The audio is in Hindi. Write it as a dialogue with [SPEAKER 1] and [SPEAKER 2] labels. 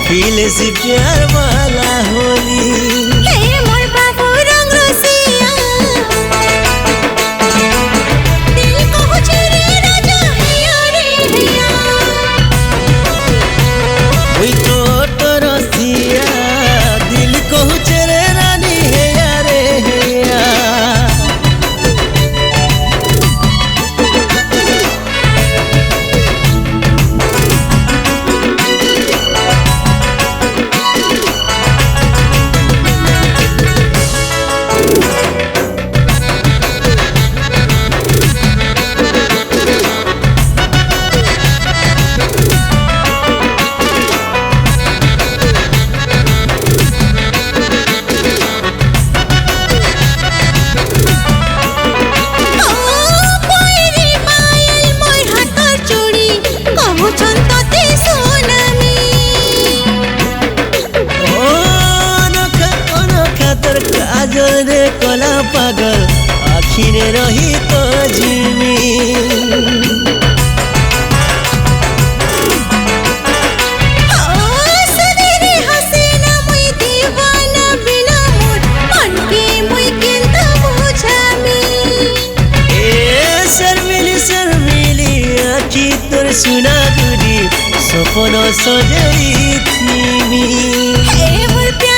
[SPEAKER 1] फील से प्यार वाला होली
[SPEAKER 2] हे मोर बाबू रंग रसिया दिल को चुरे राजा हिया रे हिया
[SPEAKER 1] ओई तो रसिया दिल को चरे रानी है यारे हैया रे कला पागल आखिरे रही तो जिमी
[SPEAKER 2] सदेरे हसीना मुई दीवाना बिना मोर मन के मुई केंता बुझामी
[SPEAKER 1] ए शर्मिली आखी तोर सुना गुडी सपन सजाई थी
[SPEAKER 2] हे मोर प्यार